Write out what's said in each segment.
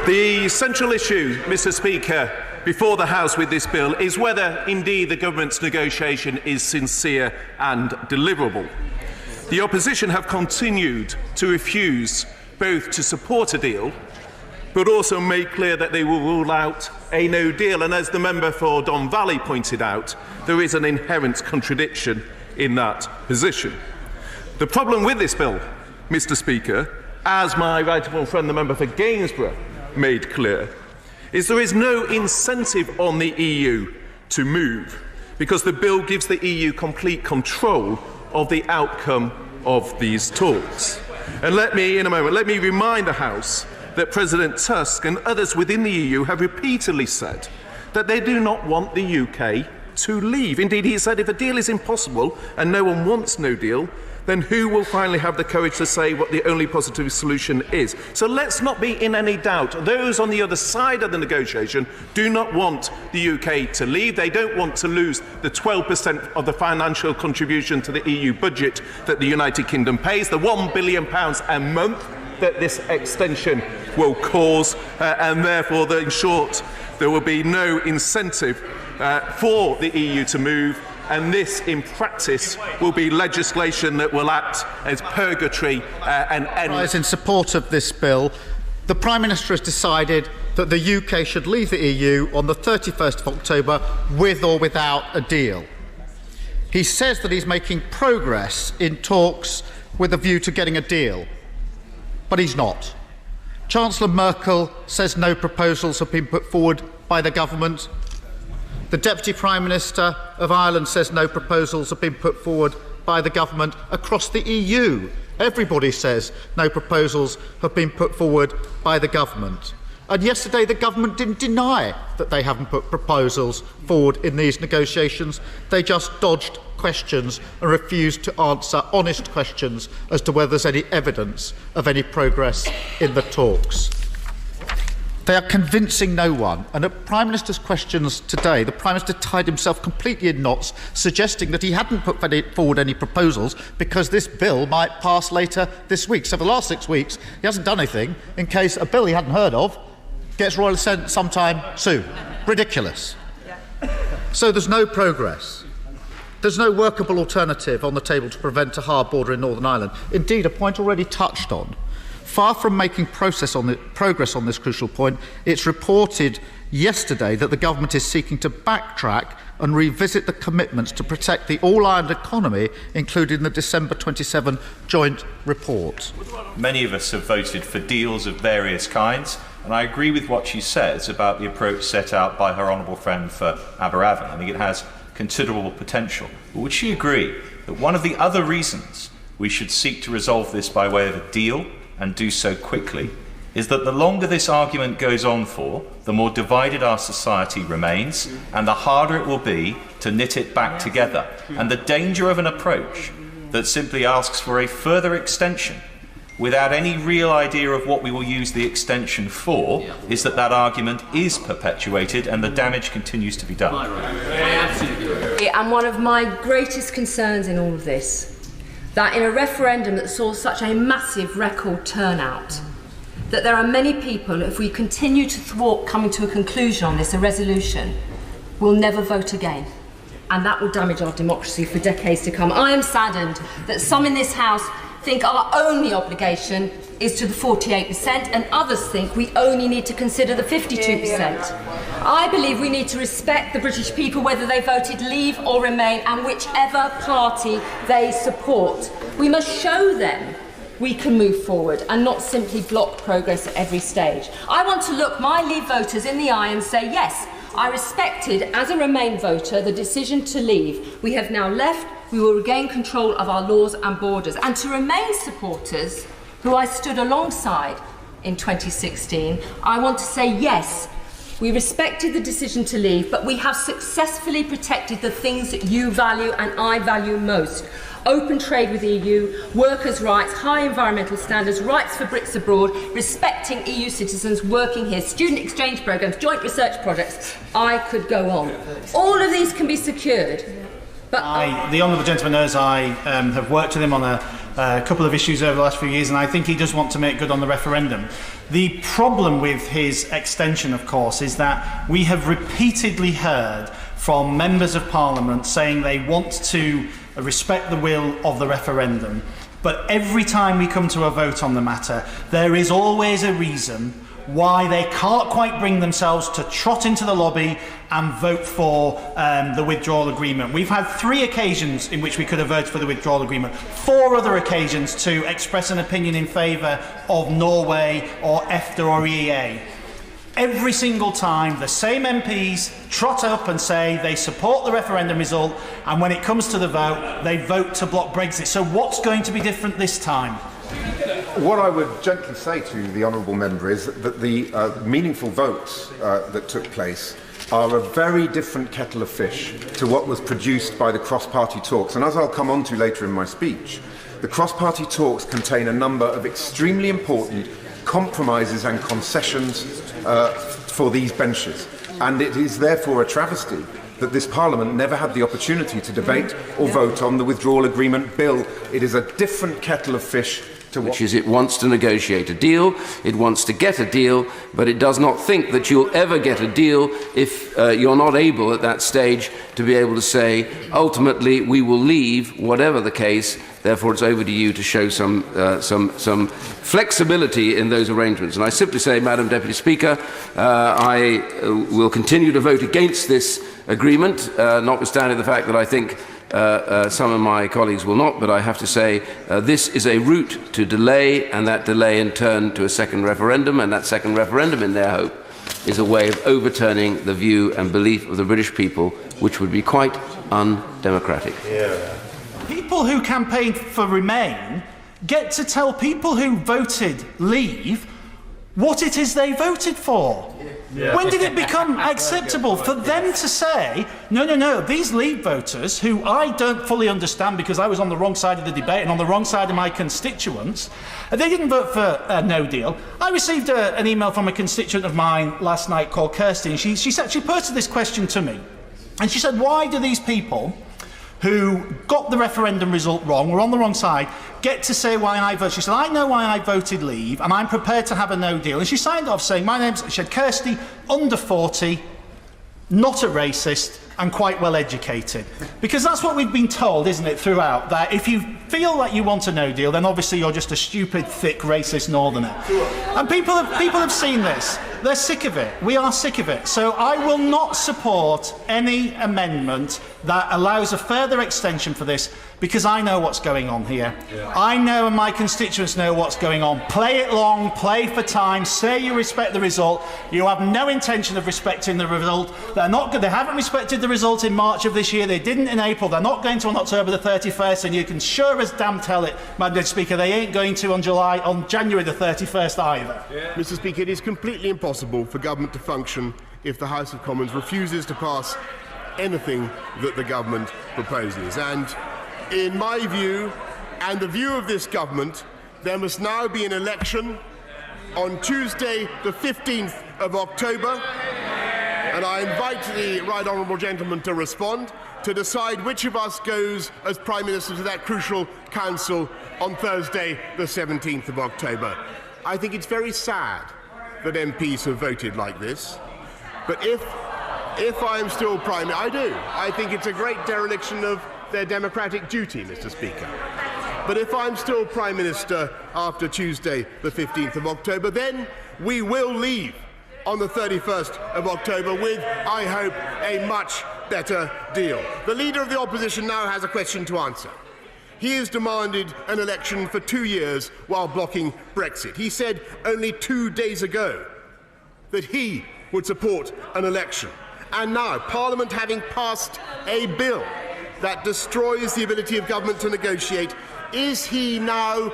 The central issue, Mr. Speaker, before the House with this bill is whether indeed the government's negotiation is sincere and deliverable. The opposition have continued to refuse both to support a deal but also make clear that they will rule out a no deal. And as the member for Don Valley pointed out, there is an inherent contradiction in that position. The problem with this bill, Mr. Speaker, as my right honourable friend the member for Gainsborough made clear, is there is no incentive on the EU to move, because the bill gives the EU complete control of the outcome of these talks. And let me remind the House that President Tusk and others within the EU have repeatedly said that they do not want the UK to leave. Indeed, he said if a deal is impossible and no one wants no deal, then who will finally have the courage to say what the only positive solution is? So let's not be in any doubt. Those on the other side of the negotiation do not want the UK to leave. They don't want to lose the 12% of the financial contribution to the EU budget that the United Kingdom pays, the £1 billion a month that this extension will cause, and therefore, in short, there will be no incentive for the EU to move. And this, in practice, will be legislation that will act as purgatory and end. In support of this bill, the Prime Minister has decided that the UK should leave the EU on the 31st of October with or without a deal. He says that he's making progress in talks with a view to getting a deal, but he's not. Chancellor Merkel says no proposals have been put forward by the government. The Deputy Prime Minister of Ireland says no proposals have been put forward by the government across the EU. Everybody says no proposals have been put forward by the government. And yesterday the government didn't deny that they haven't put proposals forward in these negotiations. They just dodged questions and refused to answer honest questions as to whether there's any evidence of any progress in the talks. They are convincing no one, and at Prime Minister's questions today, the Prime Minister tied himself completely in knots, suggesting that he hadn't put forward any proposals because this bill might pass later this week. So for the last 6 weeks, he hasn't done anything in case a bill he hadn't heard of gets royal assent sometime soon. Ridiculous. So there's no progress. There's no workable alternative on the table to prevent a hard border in Northern Ireland. Indeed, a point already touched on. Far from making progress on this crucial point, it's reported yesterday that the government is seeking to backtrack and revisit the commitments to protect the all-Ireland economy, including the December 27 joint report. Many of us have voted for deals of various kinds, and I agree with what she says about the approach set out by her honourable friend for Aberavon. I think it has considerable potential. But would she agree that one of the other reasons we should seek to resolve this by way of a deal, and do so quickly, is that the longer this argument goes on for, the more divided our society remains, and the harder it will be to knit it back together. And the danger of an approach that simply asks for a further extension without any real idea of what we will use the extension for is that that argument is perpetuated and the damage continues to be done. And one of my greatest concerns in all of this, that in a referendum that saw such a massive record turnout, that there are many people, if we continue to thwart coming to a conclusion on this, a resolution, will never vote again. And that will damage our democracy for decades to come. I am saddened that some in this House think our only obligation is to the 48% and others think we only need to consider the 52%. I believe we need to respect the British people whether they voted leave or remain and whichever party they support. We must show them we can move forward and not simply block progress at every stage. I want to look my Leave voters in the eye and say, yes, I respected, as a Remain voter, the decision to leave. We have now left. We will regain control of our laws and borders. And to Remain supporters, who I stood alongside in 2016, I want to say, yes, we respected the decision to leave, but we have successfully protected the things that you value and I value most. Open trade with the EU, workers' rights, high environmental standards, rights for Brits abroad, respecting EU citizens working here, student exchange programmes, joint research projects. I could go on. All of these can be secured. But the honourable gentleman knows I have worked with him on a couple of issues over the last few years, and I think he does want to make good on the referendum. The problem with his extension, of course, is that we have repeatedly heard from members of Parliament saying they want to respect the will of the referendum. But every time we come to a vote on the matter, there is always a reason why they can't quite bring themselves to trot into the lobby and vote for the withdrawal agreement. We've had 3 occasions in which we could have voted for the withdrawal agreement, 4 other occasions to express an opinion in favour of Norway or EFTA or EEA. Every single time, the same MPs trot up and say they support the referendum result, and when it comes to the vote, they vote to block Brexit. So what's going to be different this time? What I would gently say to the honourable member is that the meaningful votes that took place are a very different kettle of fish to what was produced by the cross-party talks. And as I'll come on to later in my speech, the cross-party talks contain a number of extremely important compromises and concessions for these benches. And it is therefore a travesty that this Parliament never had the opportunity to debate or vote on the withdrawal agreement bill. It is a different kettle of fish to what... Which is, it wants to negotiate a deal, it wants to get a deal, but it does not think that you'll ever get a deal if you're not able at that stage to be able to say, ultimately, we will leave, whatever the case. Therefore, it's over to you to show some flexibility in those arrangements. And I simply say, Madam Deputy Speaker, I will continue to vote against this agreement, notwithstanding the fact that I think some of my colleagues will not, but I have to say this is a route to delay, and that delay in turn to a second referendum, and that second referendum, in their hope, is a way of overturning the view and belief of the British people, which would be quite undemocratic. Yeah. People who campaigned for Remain get to tell people who voted Leave what it is they voted for. Yeah. When did it become acceptable for them to say, no, these Leave voters, who I don't fully understand because I was on the wrong side of the debate and on the wrong side of my constituents, they didn't vote for a no deal. I received an email from a constituent of mine last night called Kirsty, and she posed this question to me. And she said, why do these people who got the referendum result wrong, were on the wrong side, get to say why I voted? She said, I know why I voted Leave, and I'm prepared to have a no deal. And she signed off saying, she said, Kirsty, under 40, not a racist, and quite well educated. Because that's what we've been told, isn't it, throughout, that if you feel like you want a no deal, then obviously you're just a stupid, thick, racist northerner. And people have seen this. They're sick of it. We are sick of it. So I will not support any amendment that allows a further extension for this, because I know what's going on here. Yeah. I know, and my constituents know what's going on. Play it long, play for time, say you respect the result. You have no intention of respecting the result. They haven't respected the result in March of this year. They didn't in April. They're not going to on October the 31st, and you can sure as damn tell it, Madam Speaker, they ain't going to on January the 31st either. Yeah. Mr. Speaker, it is completely impossible for government to function if the House of Commons refuses to pass anything that the government proposes. And in my view, and the view of this government, there must now be an election on Tuesday the 15th of October, and I invite the right honourable gentleman to respond, to decide which of us goes as Prime Minister to that crucial council on Thursday the 17th of October. I think it's very sad that MPs have voted like this, but if I am still Prime Minister, I do. I think it's a great dereliction of their democratic duty, Mr. Speaker. But if I'm still Prime Minister after Tuesday the 15th of October, then we will leave on the 31st of October with, I hope, a much better deal. The Leader of the Opposition now has a question to answer. He has demanded an election for 2 years while blocking Brexit. He said only 2 days ago that he would support an election. And now, Parliament having passed a bill that destroys the ability of government to negotiate, is he now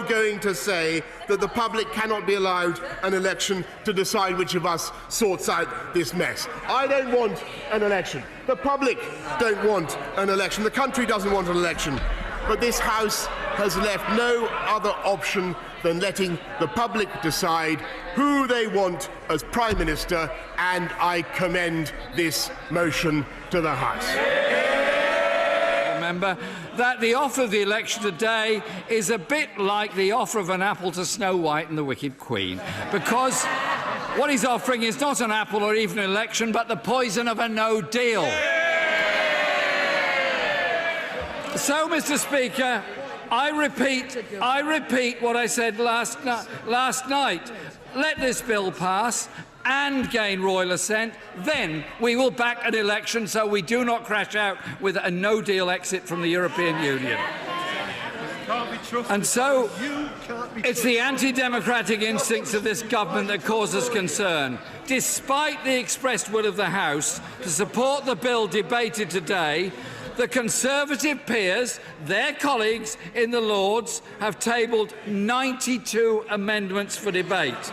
going to say that the public cannot be allowed an election to decide which of us sorts out this mess? I don't want an election. The public don't want an election. The country doesn't want an election. But this House has left no other option than letting the public decide who they want as Prime Minister, and I commend this motion to the House. member, that the offer of the election today is a bit like the offer of an apple to Snow White and the Wicked Queen, because what he's offering is not an apple or even an election, but the poison of a no deal. So, Mr. Speaker, I repeat what I said last night. Let this bill pass and gain royal assent, then we will back an election so we do not crash out with a no-deal exit from the European Union. And so it's the anti-democratic instincts of this government that cause us concern. Despite the expressed will of the House to support the bill debated today, the Conservative peers, their colleagues in the Lords, have tabled 92 amendments for debate.